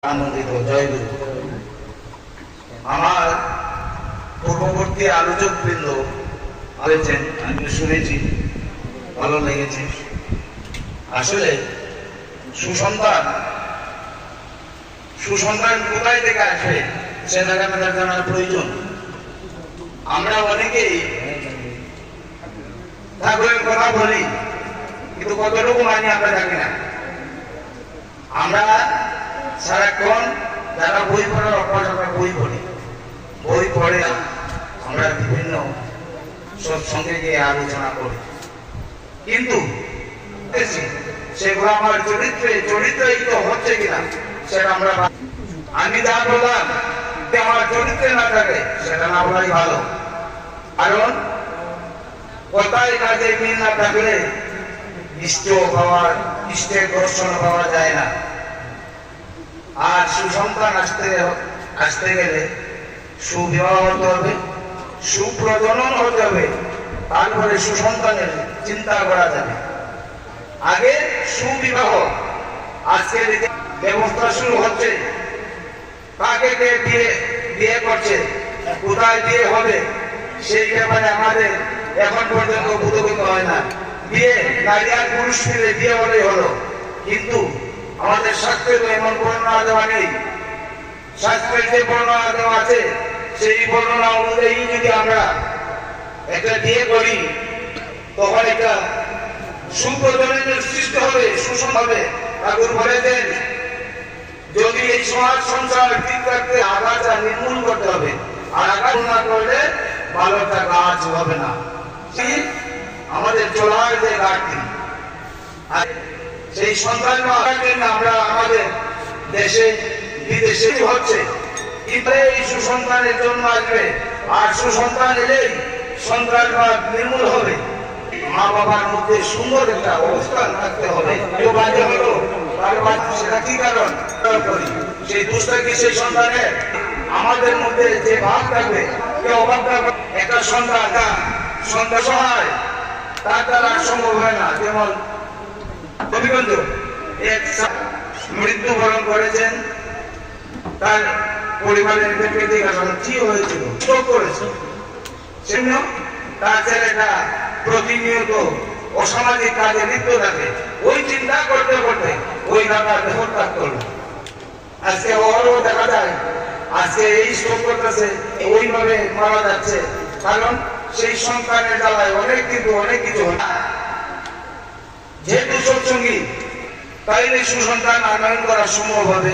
আনন্দিত। জয়গুরু। আমার পূর্ববর্তী আলোচক বৃন্দ বলেছেন, আমি শুনেছি, ভালো লেগেছে। আসলে সুসন্তান কোথায় থেকে আসবে সেটা আমাদের জানার প্রয়োজন। আমরা অনেকেই ঠাকুরের কথা বলি, কিন্তু কতটুকু মানি আমরা জানি না। আমরা সারাক্ষণ যারা বই পড়ার অভ্যাস, আমরা বই পড়ি, বই পড়ে আমরা বিভিন্ন সৎসঙ্গে গিয়ে আলোচনা করি, কিন্তু সেগুলো আমার চরিত্রিত হচ্ছে কিনা সেটা আমরা, আমি যা বললাম আমার চরিত্রে না থাকে সেটা না বলাই ভালো। কারণ কথায় কাজে মিল না থাকলে ইষ্টের দর্শন পাওয়া যায় না। আর সুসন্তান আসতে গেলে সুবিবাহ হতে হবে, সুপ্রজনন হতে হবে, তারপরে সুসন্তানের চিন্তা করা যাবে। আগে সুবিবাহ, আজকে ব্যবস্থা শুরু হচ্ছে, কাকে কে বিয়ে করছে, কোথায় বিয়ে হবে সেই ব্যাপারে আমাদের এখন পর্যন্ত বোধগম্য হয় না। বিয়ে নারী আর পুরুষ মিলে বিয়ে হলেই হলো, কিন্তু আমাদের শাস্ত্রে তো এমন বর্ণনা দেওয়া নেই। শাস্ত্রের যে বর্ণনা দেওয়া আছে সেই বর্ণনা অনুযায়ী যদি আমরা একটা বিয়ে করি, তখন একটা সুপ্রজননের সৃষ্টি হবে, সুষম হবে। ঠাকুর বলেছেন, যদি এই সমাজ সংসার ঠিক রাখতে আগাছা নির্মূল করতে হবে, আর আঘাত না করলে ভালো একটা গাছ হবে না। আমাদের চলার যে ঘাটতি, সেই সন্তান আমরা আমাদের দেশে বিদেশে হচ্ছে, কিন্তু এই সুসন্তানের জন্য আসবে, আর সুসন্তান এলেই সন্ত্রাসবাদ নির্মূল হবে। মা বাবার মধ্যে সুন্দর একটা অবস্থান থাকতে হবে। সেটা কি কারণ? সেই দুষ্টাকি সেই সন্তানের আমাদের মধ্যে যে ভাব থাকবে, অভাব থাকবে। একটা সন্তান সহায়, তার দ্বারা সম্ভব হয় না। যেমন কবিগঞ্জ মৃত্যুবরণ করেছেন, তার পরিবারের কি হয়েছিল, স্ট্রোক করেছে, সেজন্য তার ছেলেটা প্রতিনিয়ত অসামাজিক কাজে লিপ্ত থাকে। ওই চিন্তা করতে করতে ওই দাদা দেহত্যাগ করলো। আজকে ওরও দেখা যায়, আজকে এই স্ট্রোক করতেছে, ওইভাবে মারা যাচ্ছে, কারণ সেই সন্তানের জ্বালায় অনেক কিছু যেহেতু সৎসঙ্গী, তাইলে সুসন্তান আনয়ন করা সম্ভব হবে।